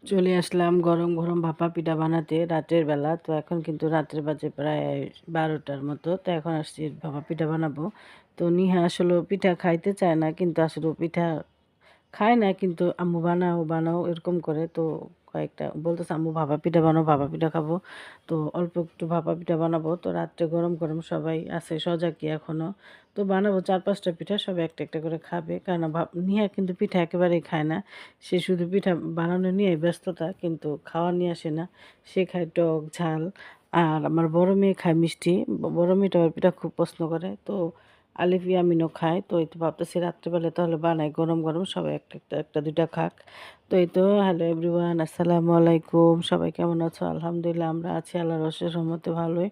চলে আসলাম গরম গরম ভাপা পিঠা বানাতে রাতের বেলা। তো এখন কিন্তু রাত্রে বাজে প্রায় 12টার মতো। তো এখন আসছি ভাপা পিঠা বানাবো। তো নিহা আসলে পিঠা খাইতে চায় না, কিন্তু আসলে ও পিঠা খায় না, কিন্তু আম্মু বানাও বানাও এরকম করে। তো কয়েকটা বলতেছে আম্মু ভাপা পিঠা বানাও, ভাপা পিঠা খাবো। তো অল্প একটু ভাপা পিঠা বানাবো। তো রাত্রে গরম গরম সবাই আছে সজাগ এখনো। তো বানাবো 4-5টা পিঠা, সবাই একটা একটা করে খাবে। কারণ নিহা কিন্তু পিঠা একেবারেই খায় না। সে শুধু পিঠা বানানো নিয়ে ব্যস্ততা, কিন্তু খাওয়া নিয়ে আসে না। সে খায় টক ঝাল। আর আমার বড় মেয়ে খায় মিষ্টি। বড় মেয়েটা আবার পিঠা খুব পছন্দ করে। তো আলিফ ইয়ামিনও খায়। তো এই তো ভাবতেছি রাত্রেবেলা তাহলে বানাই গরম গরম, সবাই একটা একটা একটা দুইটা খাক। তো এই তো হ্যালো এভরিওয়ান, আসসালামু আলাইকুম। সবাই কেমন আছো? আলহামদুলিল্লাহ আমরা আছি আল্লাহর অশেষ রহমতে ভালোই।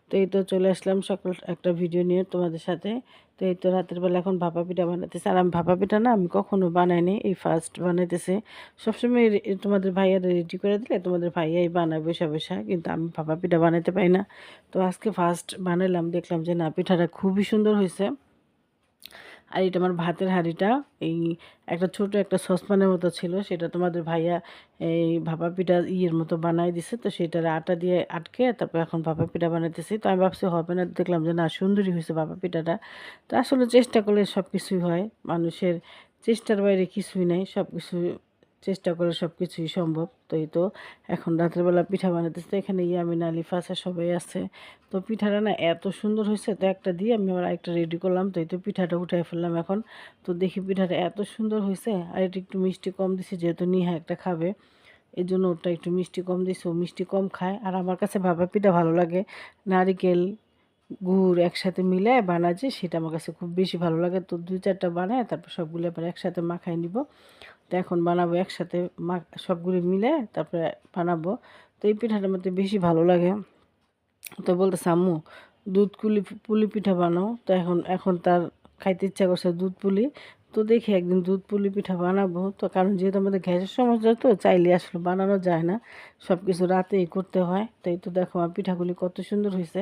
তো এই তো চলে আসলাম সকাল একটা ভিডিও নিয়ে তোমাদের সাথে। তো এই তো রাতের বেলা এখন ভাপা পিঠা বানাইতেছি। আর আমি ভাপা পিঠা না আমি কখনো বানাইনি, এই ফার্স্ট বানাইতেছি। সবসময় তোমাদের ভাইয়ারা রেডি করে দিলে তোমাদের ভাইয়াই বানায় বসা বসা, কিন্তু আমি ভাপা পিঠা বানাইতে পারি না। তো আজকে ফার্স্ট বানাইলাম, দেখলাম যে না পিঠাটা খুবই সুন্দর হয়েছে। আর এটা আমার ভাতের হাঁড়িটা, এই একটা ছোট একটা সসপ্যানের মতো ছিল, সেটা তোমাদের ভাইয়া এই ভাপা পিঠা ইয়ের মতো বানাই দিছে। তো সেটার আটা দিয়ে আটকে তারপর এখন ভাপা পিঠা বানাইতেছি। তো আমি ভাবছি হবে না, দেখলাম যে না সুন্দরই হয়েছে ভাপা পিঠাটা। তো আসলে চেষ্টা করলে সব কিছুই হয়, মানুষের চেষ্টার বাইরে কিছুই নাই, সব কিছু চেষ্টা করে সব কিছুই সম্ভব। তো এই তো এখন রাত্রেবেলা পিঠা বানাইতেছে। এখানে ইয়ামিন আলিফ আছে, সবাই আছে। তো পিঠাটা না এত সুন্দর হয়েছে, তো একটা দিয়ে আমি আবার একটা রেডি করলাম। তো এই তো পিঠাটা উঠাই ফেললাম এখন। তো দেখি পিঠাটা এত সুন্দর হয়েছে। আর এটা একটু মিষ্টি কম দিছি, যেহেতু নিহা একটা খাবে, এই জন্য ওটা একটু মিষ্টি কম দিছি। ও মিষ্টি কম খায়। আর আমার কাছে ভাপা পিঠা ভালো লাগে নারিকেল গুড় একসাথে মিলে বানায়, যে সেটা আমার কাছে খুব বেশি ভালো লাগে। তো 2-4টা বানায় তারপর সবগুলো আবার একসাথে মাখায় নিব। তো এখন বানাবো একসাথে সবগুলো মিলে তারপরে বানাবো। তো এই পিঠাটার মধ্যে বেশি ভালো লাগে। তো বলতেছে আম্মু দুধ পুলি পিঠা বানাও। তো এখন এখন তার খাইতে ইচ্ছা করছে দুধ পুলি। তো দেখি একদিন দুধ পুলি পিঠা বানাবো। তো কারণ যেহেতু আমাদের গ্যাসের সমস্যা, তো চাইলে আসলে বানানো যায় না, সব কিছু রাতেই করতে হয়। তো এই তো দেখো আমার পিঠাগুলি কত সুন্দর হয়েছে।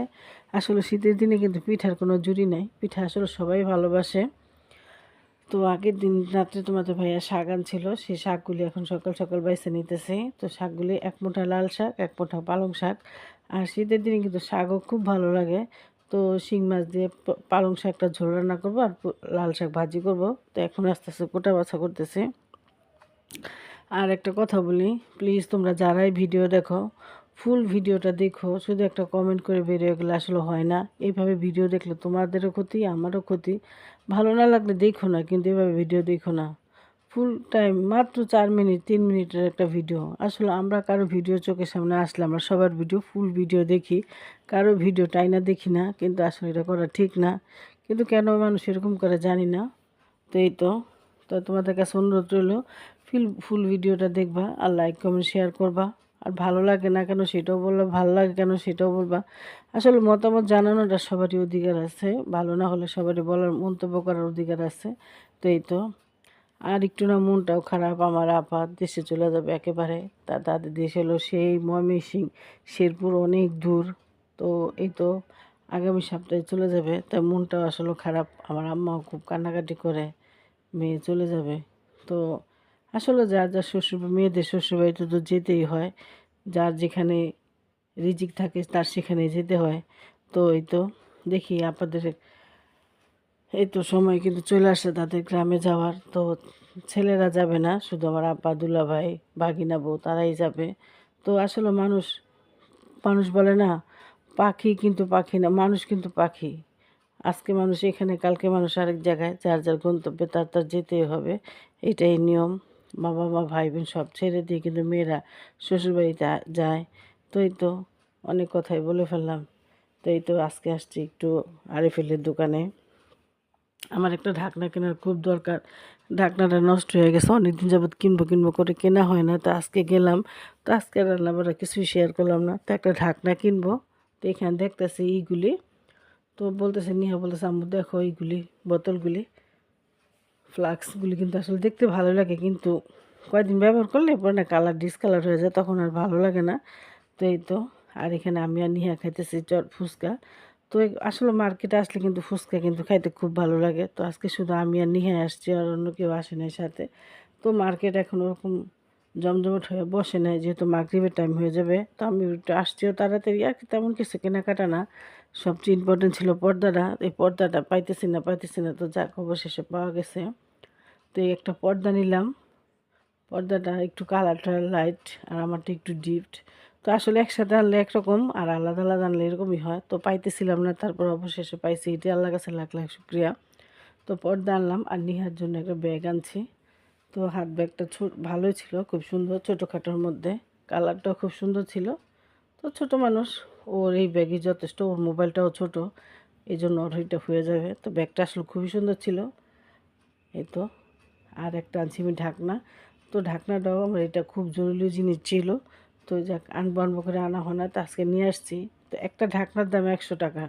আসলে শীতের দিনে কিন্তু পিঠার কোনো জুড়ি নাই, পিঠা আসলে সবাই ভালোবাসে। তো আগের দিন রাত্রে তোমাদের ভাইয়া শাক আনছিল, সেই শাকগুলি এখন সকাল সকাল বাইছে নিতেছে। তো শাকগুলি এক মুঠা লাল শাক, এক মুঠা পালং শাক। আর শীতের দিনে কিন্তু শাকও খুব ভালো লাগে। তো শিং মাছ দিয়ে পালং শাকটা ঝোল রান্না করবো, আর লাল শাক ভাজি করব। তো এখন আস্তে আস্তে কোটা বাছা করতেছে। আর একটা কথা বলি, প্লিজ তোমরা যারাই ভিডিও দেখো ফুল ভিডিওটা দেখো, শুধু একটা কমেন্ট করে বেরিয়ে গেলে আসলে হয় না। এইভাবে ভিডিও দেখলে তোমাদেরও ক্ষতি আমারও ক্ষতি। ভালো না লাগলে দেখো না, কিন্তু এভাবে ভিডিও দেখো না। ফুল টাইম মাত্র 4 মিনিট 3 মিনিটের একটা ভিডিও, আসলে আমরা কারো ভিডিও চোখের সামনে আসলে আমরা সবার ভিডিও ফুল ভিডিও দেখি, কারো ভিডিও টাইনা দেখি না। কিন্তু আসলে এটা করা ঠিক না, কিন্তু কেন মানুষ এরকম করে জানি না। তো এই তো, তো তোমাদের কাছে অনুরোধ রইল ফুল ভিডিওটা দেখবা, আর লাইক কমেন্ট শেয়ার করবা। আর ভালো লাগে না কেন সেটাও বলবা, ভালো লাগে কেন সেটাও বলবা। আসলে মতামত জানানোটা সবারই অধিকার আছে, ভালো না হলে সবারই বলার মন্তব্য করার অধিকার আছে। তো এই তো, আর একটু না মনটাও খারাপ, আমার আপা দেশে চলে যাবে একেবারে। তাদের দেশ হলো সেই ময়মনসিংহ, শেরপুর, অনেক দূর। তো এই তো আগামী সপ্তাহে চলে যাবে, তাই মনটাও আসলে খারাপ। আমার আম্মাও খুব কান্নাকাটি করে, মেয়ে চলে যাবে। তো আসলে যার যার মেয়েদের শ্বশুরবাড়িতে তো যেতেই হয়, যার যেখানে রিজিক থাকে তার সেখানে যেতে হয়। তো এই তো দেখি আপনাদের, এই তো সময় কিন্তু চলে আসছে তাদের গ্রামে যাওয়ার। তো ছেলেরা যাবে না, শুধু আমার আব্বা দুলাভাই ভাগিনা বউ তারাই যাবে। তো আসলে মানুষ মানুষ বলে না, পাখি কিন্তু পাখি না, মানুষ কিন্তু পাখি। আজকে মানুষ এখানে, কালকে মানুষ আরেক জায়গায়, যার যার গন্তব্যে তার তার যেতেই হবে, এটাই নিয়ম। বাবা মা ভাই বোন সব ছেড়ে দিয়ে কিন্তু মেয়েরা শ্বশুরবাড়িতে যায়। তো এই তো অনেক কথাই বলে ফেললাম। তো এই তো আজকে আসছি একটু আরিফেলের দোকানে, আমার একটা ঢাকনা কেনার খুব দরকার। ঢাকনাটা নষ্ট হয়ে গেছে, অনেকদিন যাবত কিনবো কিনবো করে কেনা হয় না। তো আজকে গেলাম। তো আজকে রান্না বান্না কিছুই শেয়ার করলাম না, তো একটা ঢাকনা কিনবো। তো এখানে দেখতেছি এইগুলি, তো বলতেছে নিহা বলতেছে আম্মু দেখো এইগুলি বোতলগুলি ফ্লাক্সগুলি কিন্তু আসলে দেখতে ভালো লাগে, কিন্তু কয়েকদিন ব্যবহার করলে পরে না কালার ডিসকালার হয়ে যায়, তখন আর ভালো লাগে না। তো এই তো, আর এখানে আমি আর নিহা খাইতেছি ফুচকা। তো আসলে মার্কেটে আসলে কিন্তু ফুচকা কিন্তু খাইতে খুব ভালো লাগে। তো আজকে শুধু আমি আর নিহা আসছি, আর অন্য কেউ আসে নাই সাথে। তো মার্কেট এখন ওরকম জমজমাট হয়ে বসে নাই, যেহেতু মাগরিবের টাইম হয়ে যাবে। তো আমি একটু আসছিও তাড়াতাড়ি, আর কি তেমন কিছু কেনাকাটা না। সবচেয়ে ইম্পর্টেন্ট ছিল পর্দাটা। এই পর্দাটা পাইতেছি না, তো যাক অবশেষে পাওয়া গেছে। তো এই একটা পর্দা নিলাম। পর্দাটা একটু কালারটা লাইট আর আমারটা একটু ডিপড। তো আসলে একসাথে আনলে একরকম আর আলাদা আলাদা আনলে এরকমই হয়। তো পাইতেছিলাম না, তারপর অবশেষে পাইছি। এটি আল্লাহর কাছে লাখ লাখ শুক্রিয়া। তো পর্দা আনলাম আর নিহার জন্য একটা ব্যাগ আনছি। তো হাত ব্যাগটা ভালোই ছিল, খুব সুন্দর, ছোটোখাটোর মধ্যে। কালারটাও খুব সুন্দর ছিল। তো ছোটো মানুষ, ওর এই ব্যাগই যথেষ্ট। ওর মোবাইলটাও ছোট, এই জন্য ওর ওইটা হয়ে যাবে। তো ব্যাগটা আসলে খুবই সুন্দর ছিল। এই তো আর একটা আনছি আমি ঢাকনা। তো ঢাকনাটাও আমার এটা খুব জরুরি জিনিস ছিল। তো যাক আনবো আনবো করে আনা হয় না, তো আজকে নিয়ে আসছি। তো একটা ঢাকনার দাম 100 টাকা,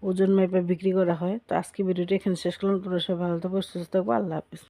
ওজন মেপে বিক্রি করা হয়। তো আজকে ভিডিওটা এখানে শেষ করলাম। তোমরা সবাই ভালো থাকো, সুস্থ থাকবো। আল্লাহ হাফিজ।